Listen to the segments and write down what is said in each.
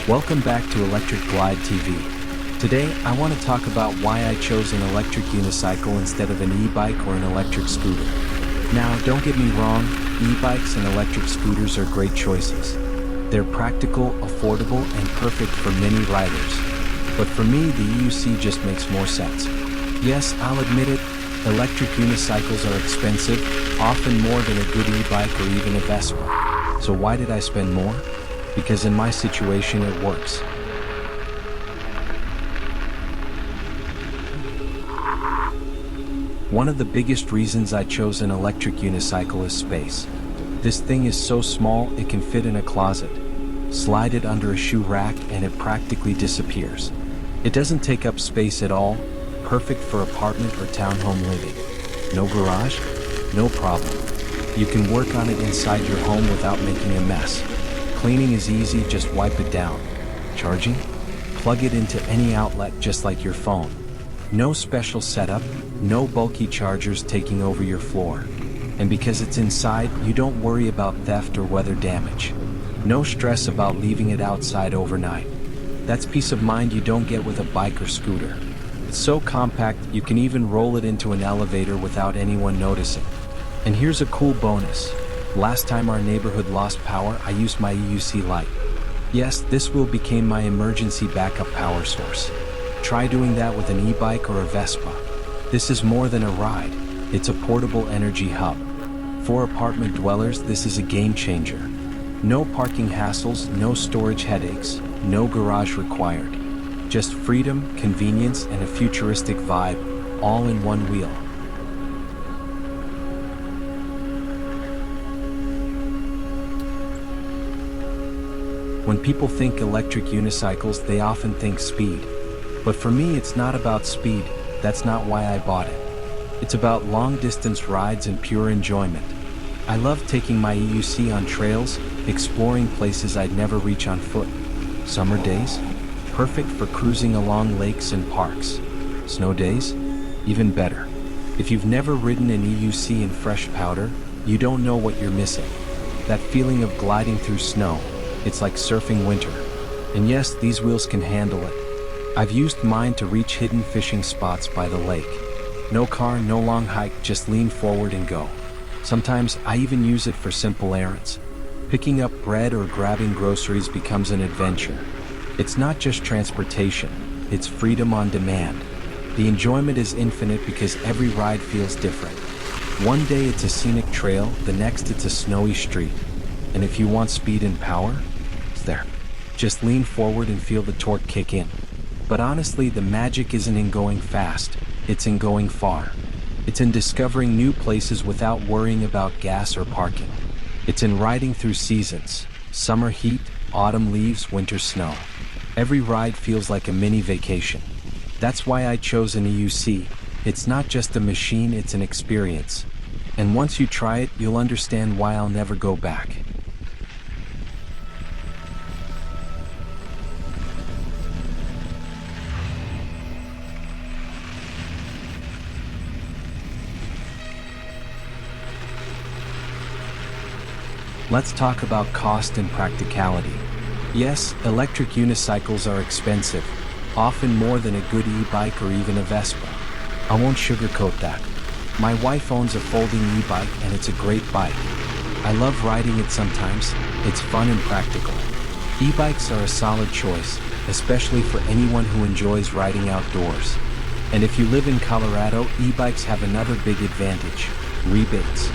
Welcome back to Electric Glide TV. Today, I want to talk about why I chose an electric unicycle instead of an e-bike or an electric scooter. Now, don't get me wrong, e-bikes and electric scooters are great choices. They're practical, affordable, and perfect for many riders. But for me, the EUC just makes more sense. Yes, I'll admit it, electric unicycles are expensive, often more than a good e-bike or even a Vespa. So why did I spend more? Because in my situation, it works. One of the biggest reasons I chose an electric unicycle is space. This thing is so small it can fit in a closet. Slide it under a shoe rack and it practically disappears. It doesn't take up space at all, perfect for apartment or townhome living. No garage? No problem. You can work on it inside your home without making a mess. Cleaning is easy, just wipe it down. Charging? Plug it into any outlet just like your phone. No special setup, no bulky chargers taking over your floor. And because it's inside, you don't worry about theft or weather damage. No stress about leaving it outside overnight. That's peace of mind you don't get with a bike or scooter. It's so compact, you can even roll it into an elevator without anyone noticing. And here's a cool bonus. Last time our neighborhood lost power, I used my EUC light. Yes, this wheel became my emergency backup power source. Try doing that with an e-bike or a Vespa. This is more than a ride, it's a portable energy hub. For apartment dwellers, this is a game changer. No parking hassles, no storage headaches, no garage required. Just freedom, convenience, and a futuristic vibe, all in one wheel. When people think electric unicycles, they often think speed. But for me, it's not about speed. That's not why I bought it. It's about long-distance rides and pure enjoyment. I love taking my EUC on trails, exploring places I'd never reach on foot. Summer days? Perfect for cruising along lakes and parks. Snow days? Even better. If you've never ridden an EUC in fresh powder, you don't know what you're missing. That feeling of gliding through snow. It's like surfing winter. And yes, these wheels can handle it. I've used mine to reach hidden fishing spots by the lake. No car, no long hike, just lean forward and go. Sometimes I even use it for simple errands. Picking up bread or grabbing groceries becomes an adventure. It's not just transportation, it's freedom on demand. The enjoyment is infinite because every ride feels different. One day it's a scenic trail, the next it's a snowy street. And if you want speed and power, it's there. Just lean forward and feel the torque kick in. But honestly, the magic isn't in going fast, it's in going far. It's in discovering new places without worrying about gas or parking. It's in riding through seasons, summer heat, autumn leaves, winter snow. Every ride feels like a mini vacation. That's why I chose an EUC. It's not just a machine, it's an experience. And once you try it, you'll understand why I'll never go back. Let's talk about cost and practicality. Yes, electric unicycles are expensive, often more than a good e-bike or even a Vespa. I won't sugarcoat that. My wife owns a folding e-bike and it's a great bike. I love riding it sometimes, it's fun and practical. E-bikes are a solid choice, especially for anyone who enjoys riding outdoors. And if you live in Colorado, e-bikes have another big advantage: rebates.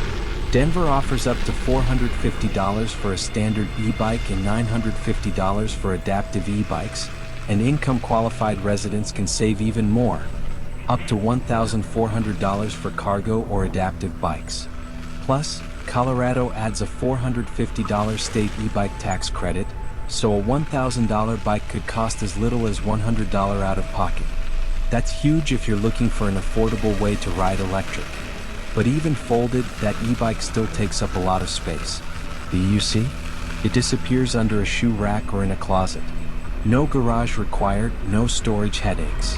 Denver offers up to $450 for a standard e-bike and $950 for adaptive e-bikes, and income-qualified residents can save even more, up to $1,400 for cargo or adaptive bikes. Plus, Colorado adds a $450 state e-bike tax credit, so a $1,000 bike could cost as little as $100 out of pocket. That's huge if you're looking for an affordable way to ride electric. But even folded, that e-bike still takes up a lot of space. The EUC? It disappears under a shoe rack or in a closet. No garage required, no storage headaches.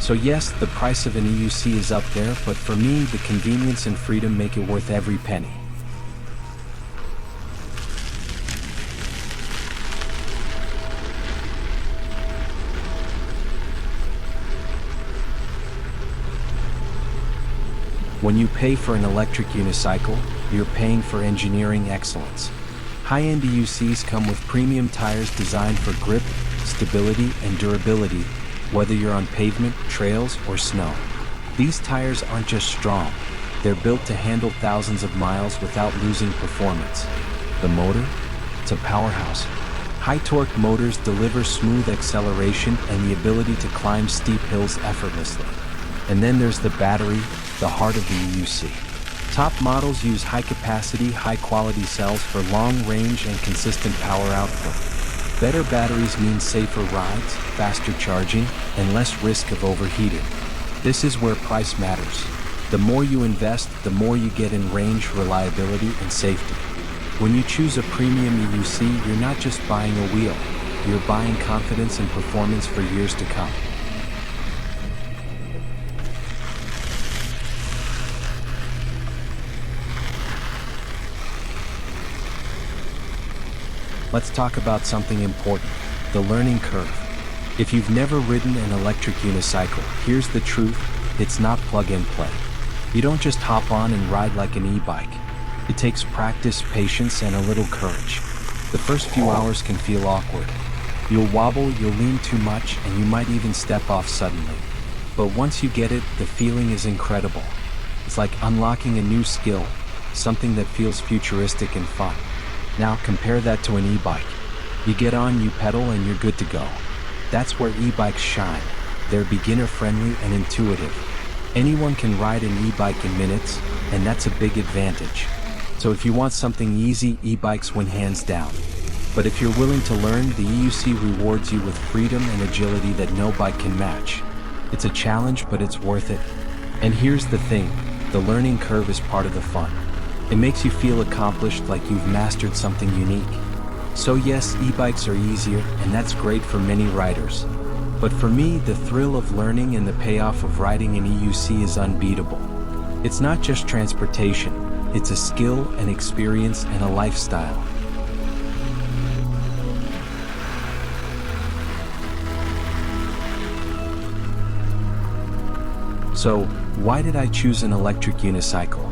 So yes, the price of an EUC is up there, but for me, the convenience and freedom make it worth every penny. When you pay for an electric unicycle, you're paying for engineering excellence. High-end EUCs come with premium tires designed for grip, stability, and durability, whether you're on pavement, trails, or snow. These tires aren't just strong, they're built to handle thousands of miles without losing performance. The motor? It's a powerhouse. High-torque motors deliver smooth acceleration and the ability to climb steep hills effortlessly. And then there's the battery, the heart of the EUC. Top models use high-capacity, high-quality cells for long range and consistent power output. Better batteries mean safer rides, faster charging, and less risk of overheating. This is where price matters. The more you invest, the more you get in range, reliability, and safety. When you choose a premium EUC, you're not just buying a wheel, you're buying confidence and performance for years to come. Let's talk about something important, the learning curve. If you've never ridden an electric unicycle, here's the truth, it's not plug and play. You don't just hop on and ride like an e-bike. It takes practice, patience, and a little courage. The first few hours can feel awkward. You'll wobble, you'll lean too much, and you might even step off suddenly. But once you get it, the feeling is incredible. It's like unlocking a new skill, something that feels futuristic and fun. Now compare that to an e-bike. You get on, you pedal, and you're good to go. That's where e-bikes shine. They're beginner-friendly and intuitive. Anyone can ride an e-bike in minutes, and that's a big advantage. So if you want something easy, e-bikes win hands down. But if you're willing to learn, the EUC rewards you with freedom and agility that no bike can match. It's a challenge, but it's worth it. And here's the thing, the learning curve is part of the fun. It makes you feel accomplished, like you've mastered something unique. So yes, e-bikes are easier, and that's great for many riders. But for me, the thrill of learning and the payoff of riding an EUC is unbeatable. It's not just transportation, it's a skill, an experience, and a lifestyle. So, why did I choose an electric unicycle?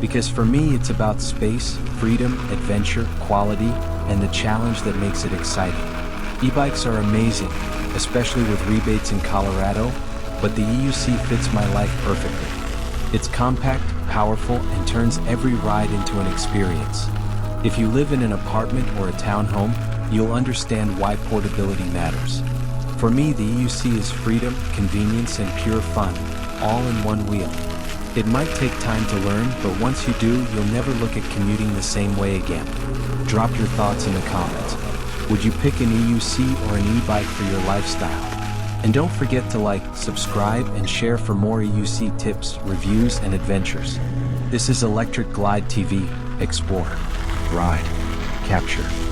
Because for me, it's about space, freedom, adventure, quality, and the challenge that makes it exciting. E-bikes are amazing, especially with Rebates in Colorado, but the EUC fits my life perfectly. It's compact, powerful, and turns every ride into an experience. If you live in an apartment or a townhome, you'll understand why portability matters. For me, the EUC is freedom, convenience, and pure fun, all in one wheel. It might take time to learn, but once you do, you'll never look at commuting the same way again. Drop your thoughts in the comments. Would you pick an EUC or an e-bike for your lifestyle? And don't forget to like, subscribe, and share for more EUC tips, reviews, and adventures. This is Electric Glide TV. Explore, ride, capture.